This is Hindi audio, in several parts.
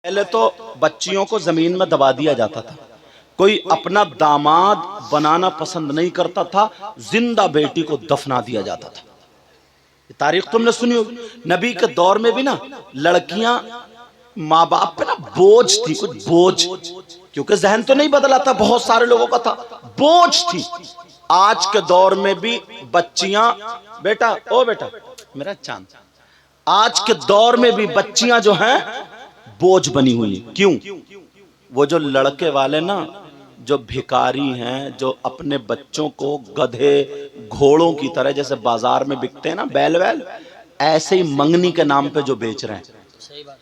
पहले तो बच्चियों को जमीन में दबा दिया जाता था। कोई अपना दामाद बनाना पसंद नहीं करता था, जिंदा बेटी को दफना दिया जाता था। ये तारीख तुमने सुनी होगी। नबी के दौर में भी ना लड़कियां माँ बाप पे ना बोझ थी, कुछ बोझ, क्योंकि जहन तो नहीं बदला था, बहुत सारे लोगों का था, बोझ थी। आज के दौर में भी बच्चियां, बेटा ओ बेटा मेरा चांद, आज के दौर में भी बच्चियां जो हैं बोझ बनी हुई हैं। क्यों? वो जो लड़के वाले ना, जो भिखारी हैं, जो अपने बच्चों को गधे घोड़ों की तरह जैसे बाजार में बिकते हैं ना, बैल वैल, ऐसे ही मंगनी के नाम पे जो बेच रहे हैं।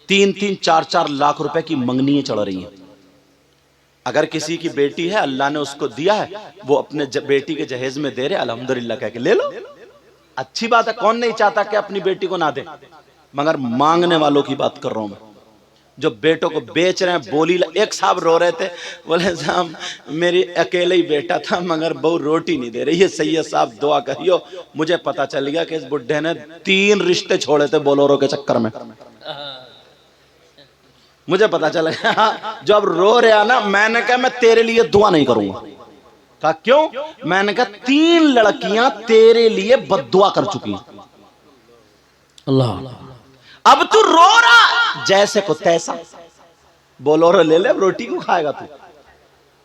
3-3, 4-4 लाख रुपए की मंगनियां चढ़ रही हैं। अगर किसी की बेटी है, अल्लाह ने उसको दिया है, वो अपने बेटी के जहेज में दे रहे, अल्हम्दुलिल्लाह कह के ले लो, अच्छी बात है। कौन नहीं चाहता कि अपनी बेटी को ना दे, मगर मांगने वालों की बात कर रहा हूं मैं, जो बेटों को बेच रहे हैं। बोली एक साहब रो रहे थे, बोले साहब मेरी अकेले ही बेटा था मगर बहू रोटी नहीं दे रही है, सैयद साहब दुआ करियो। मुझे पता चल गया कि इस बुड्ढे ने 3 रिश्ते छोड़े थे बोलोरो के चक्कर में। मुझे पता चला जो अब रो रहा ना, मैंने कहा मैं तेरे लिए दुआ नहीं करूंगा। कहा क्यों? मैंने कहा 3 लड़कियां तेरे लिए बद्दुआ कर चुकी हैं। अल्लाह, अब तू रो रहा जैसे को तैसा, बोलोरो ले ले, रोटी क्यों खाएगा तू?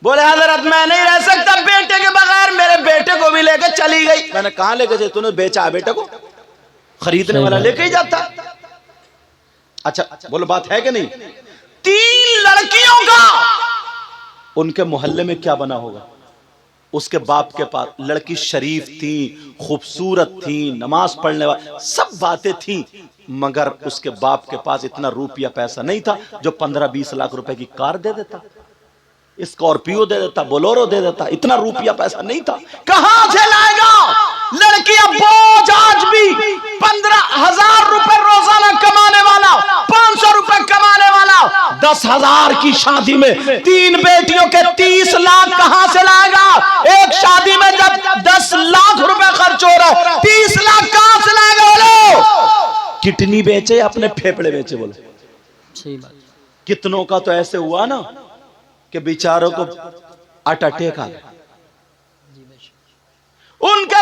बोले हजरत मैं नहीं रह सकता बेटे के बगैर, मेरे बेटे को भी लेकर चली गई। मैंने कहा लेके जाए? तूने बेचा है बेटे को? खरीदने वाला लेके ही जाता। अच्छा बोलो बात है कि नहीं? 3 लड़कियों का उनके मोहल्ले में क्या बना होगा? उसके बाप के पास लड़की शरीफ थी, खूबसूरत थी, नमाज पढ़ने वाली, सब बातें थी, मगर उसके बाप के पास इतना रुपया पैसा नहीं था जो 15-20 लाख रुपए की कार दे देता, स्कॉर्पियो दे देता, बोलोरो दे देता। इतना रुपया पैसा नहीं था। कहां से लाएगा? लड़कियां बोझ। आज भी 15,000 रुपए रोजाना कमाने वाला, 500 रुपए कमाने वाला, 10,000 की शादी में 3 बेटियों के 30 लाख कहां से लाएगा? एक शादी में जब 10 लाख रुपए खर्च हो रहा है, 30 लाख कहां से लाएगा? बोलो, किडनी बेचे, अपने फेफड़े बेचे? बोलो सही बात। कितनों का तो ऐसे हुआ ना कि बेचारों को हार्ट अटैक आ गया, उनका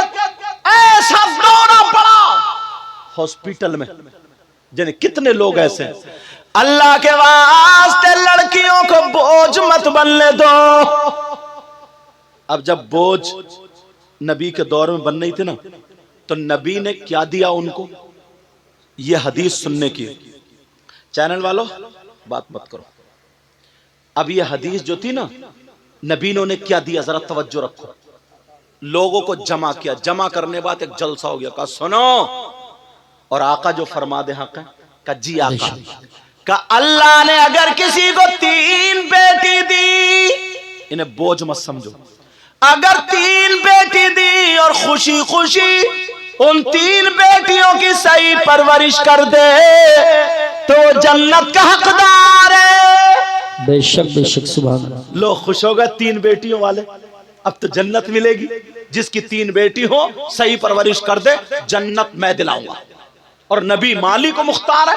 ऐसा दौरा पड़ा हॉस्पिटल में। जाने कितने लोग ऐसे हैं। अल्लाह के वास्ते लड़कियों को बोझ मत बनने दो। अब जब बोझ नबी के दौर में बन रही थी ना, तो नबी ने क्या दिया उनको? ये हदीस सुनने की। चैनल वालों बात मत करो। अब ये हदीस जो थी ना, नबी ने उन्हें क्या दिया, जरा तवज्जो रखो। लोगों को जमा किया, जमा करने बाद एक जलसा हो गया। कहा सुनो, और आका जो फरमा दे हक है, कहा जी आका, कहा अल्लाह ने अगर किसी को 3 बेटी दी, इन्हें बोझ मत समझो, अगर 3 बेटी दी और खुशी खुशी उन 3 बेटियों की सही परवरिश कर दे तो जन्नत का हकदार है। बेशक बेशक, सुभान अल्लाह। लोग खुश हो गए 3 बेटियों वाले, अब तो जन्नत मिलेगी। जिसकी 3 बेटी हो, सही परवरिश कर दे, जन्नत मैं दिलाऊंगा। और नबी माली को मुख्तार है,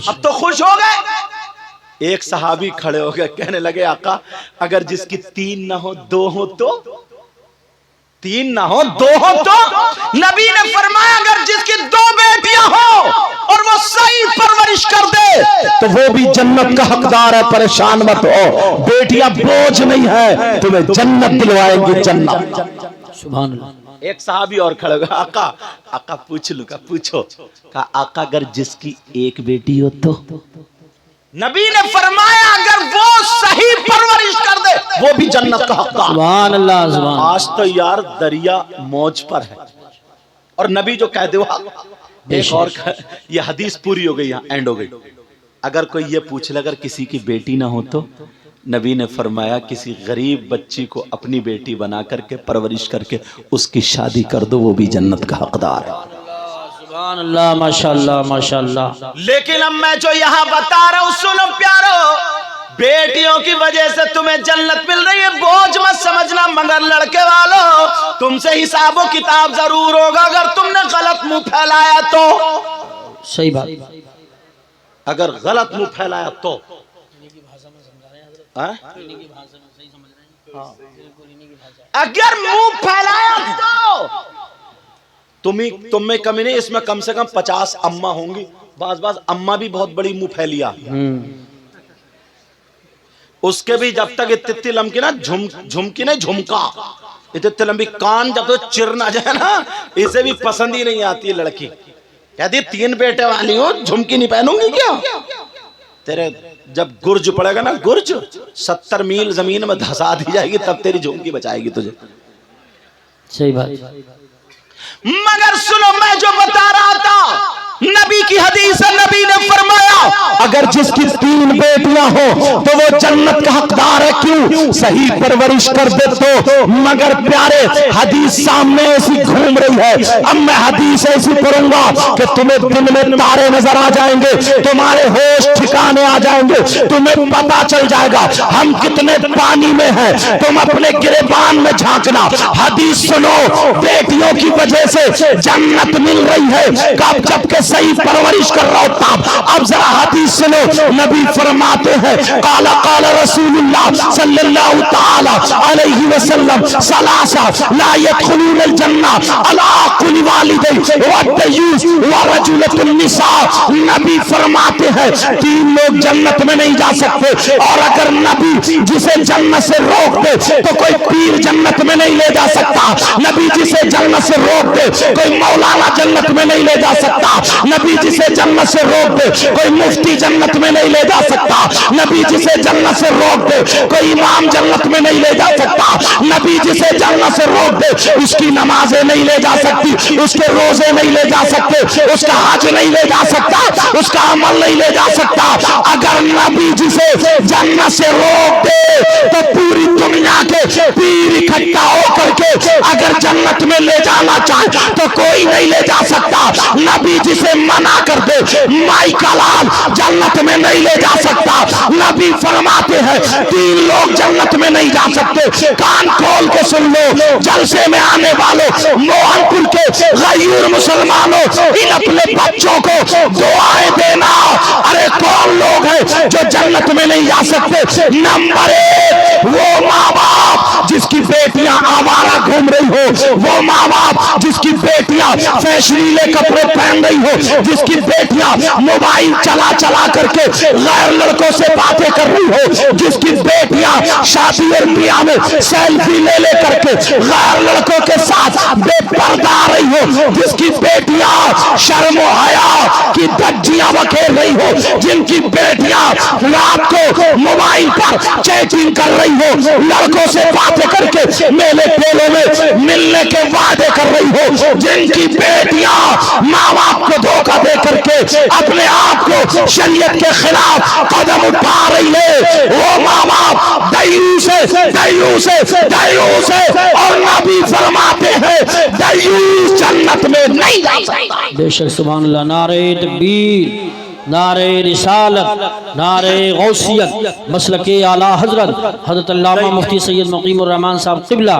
अब तो खुश हो गए। एक सहाबी खड़े हो गए, कहने लगे आका अगर जिसकी 3 ना हो 2 हो तो? 3 ना हो 2 हो तो? नबी ने फरमाया अगर जिसकी 2 बेटियां हो और वो सही परवरिश कर दे तो वो भी जन्नत का हकदार है। परेशान मत हो, बेटियां बोझ नहीं है, तुम्हें जन्नत दिलवाएंगी, जन्नत। सुभान अल्लाह। एक साहबी और खड़े हो गए, आका आका पूछ लू? का पूछो। कहा आका अगर जिसकी 1 बेटी हो तो? नबी ने फरमाया अगर वो सही परवरिश कर दे वो भी जन्नत का हकदार। सुभान अल्लाह, सुभान। आज तो यार दरिया मौज पर है, और नबी जो कह दे वो एक और। ये हदीस पूरी हो गई, यहाँ एंड हो गई। अगर कोई ये पूछ ले अगर किसी की बेटी ना हो तो? नबी ने फरमाया किसी गरीब बच्ची को अपनी बेटी बना करके परवरिश करके उसकी शादी कर दो, वो भी जन्नत का हकदार है। सुभान अल्लाह, माशाअल्लाह माशाअल्लाह। लेकिन अब मैं जो यहाँ बता रहा हूँ सुनो प्यारो, बेटियों की वजह से तुम्हें जन्नत मिल रही है, बोझ मत समझना। मगर लड़के वालों, तुमसे हिसाबो किताब जरूर होगा अगर तुमने गलत मुंह फैलाया तो। सही बात। अगर गलत मुंह फैलाया तो हाँ? अगर मुंह फैलाया तो तुम में कमी नहीं, इसमें कम से कम 50 अम्मा होंगी। बाज अम्मा भी बहुत बड़ी मुंह फैलिया, उसके भी जब तक इतनी लंबी ना झुमकी नहीं झुमका, इतनी लंबी कान जब तक चिर ना जाए ना, इसे भी पसंद ही नहीं आती है लड़की। कहती 3 बेटे वाली हो, झुमकी नहीं पहनूंगी क्या? तेरे जब गुर्ज पड़ेगा ना, गुर्ज 70 मील जमीन में धसा दी जाएगी, तब तेरी झुमकी बचाएगी तुझे। सही बात। मगर सुनो, मैं जो बता रहा था, नबी की हदीस है, नबी ने फरमाया अगर जिसकी 3 बेटियां हो तो वो जन्नत का हकदार है। क्यों? सही परवरिश कर दे तो। मगर प्यारे, हदीस सामने ऐसी घूम रही है। अब मैं हदीस ऐसी पढ़ूंगा कि तुम्हें दिन में तारे नजर आ जाएंगे, तुम्हारे होश ठिकाने आ जाएंगे, तुम्हें पता चल जाएगा हम कितने पानी में हैं। तुम अपने गिरेबान में झांकना। हदीस सुनो, बेटियों की वजह से जन्नत मिल रही है। कब? जबकि सही परवरिश कर रहा होता। अब जरा हदीस सुनो, नबी फरमाते हैं काला काला रसूलुल्लाह सल्लल्लाहु तआला अलैहि वसल्लम सलासा ला यदखुलूनल जन्नह अला कुल्ली वालिदैन व तय्यूस व रजुलतुन निसा। नबी फरमाते हैं 3 लोग जन्नत में नहीं जा सकते, और अगर नबी जिसे जन्नत से रोक दे तो कोई पीर जन्नत में नहीं ले जा सकता। नबी जिसे जन्नत से रोक दे कोई मौलाना जन्नत में नहीं ले जा सकता। नबी जिसे जन्नत से रोक दे कोई मुफ्ती जन्नत में नहीं ले जा सकता। नबी जिसे जन्नत से रोक दे कोई इमाम जन्नत में नहीं ले जा सकता। नबी जिसे जन्नत से रोक दे उसकी नमाजें नहीं ले जा सकती, उसके रोजे नहीं ले जा सकते, उसका हज नहीं ले जा सकता, उसका अमल नहीं ले जा सकता। अगर नबी जिसे जन्नत से रोक दे तो पूरी दुनिया के पीर इकट्ठा होकर के अगर जन्नत में ले जाना चाहे तो कोई नहीं ले जा सकता। नबी जिसे मना कर दे, माई का लाल जन्नत में नहीं ले जा सकता। नबी फरमाते हैं 3 लोग जन्नत में नहीं जा सकते। कान खोल के सुन लो, जलसे में आने वालों, मोहनपुर के गैर मुसलमानों, इन अपने बच्चों को दुआएं देना। अरे कौन लोग हैं जो जन्नत में नहीं जा सकते? नंबर 1 वो माँ बाप जिसकी बेटियां आवारा घूम रही हो, वो माँ बाप जिसकी बेटियां फैशनीले कपड़े पहन रही हो, जिसकी बेटियां मोबाइल चला चला करके गैर लड़कों से बातें कर रही हो, जिसकी बेटियां शादी और ब्याह में सेल्फी ले ले करके गैर लड़कों के साथ बेपर्दा रही हो, जिसकी बेटियां शर्म और हया की धज्जियां बखेर रही हो, जिनकी बेटियां रात को मोबाइल पर चैटिंग कर रही हो, लड़कों से बातें करके मेले ठेलों में मिलने के वादे कर रही हो, जिनकी बेटियां माँ बाप को धोखा दे करके अपने आप को शरीयत के खिलाफ कदम उठा रही है, वो माँ बाप दयूस है, दयूस है, दयूस है। और नबी फरमाते हैं दयूस जन्नत में नहीं जा सकता। बेशक सुभान अल्लाह। नारे तकबीर, नारे रिसालत, नारे गौसियत, मसलके आला हजरत हजरत अल्लामा मुफ्ती सैयद मुकीमुर रहमान साहब क़िबला।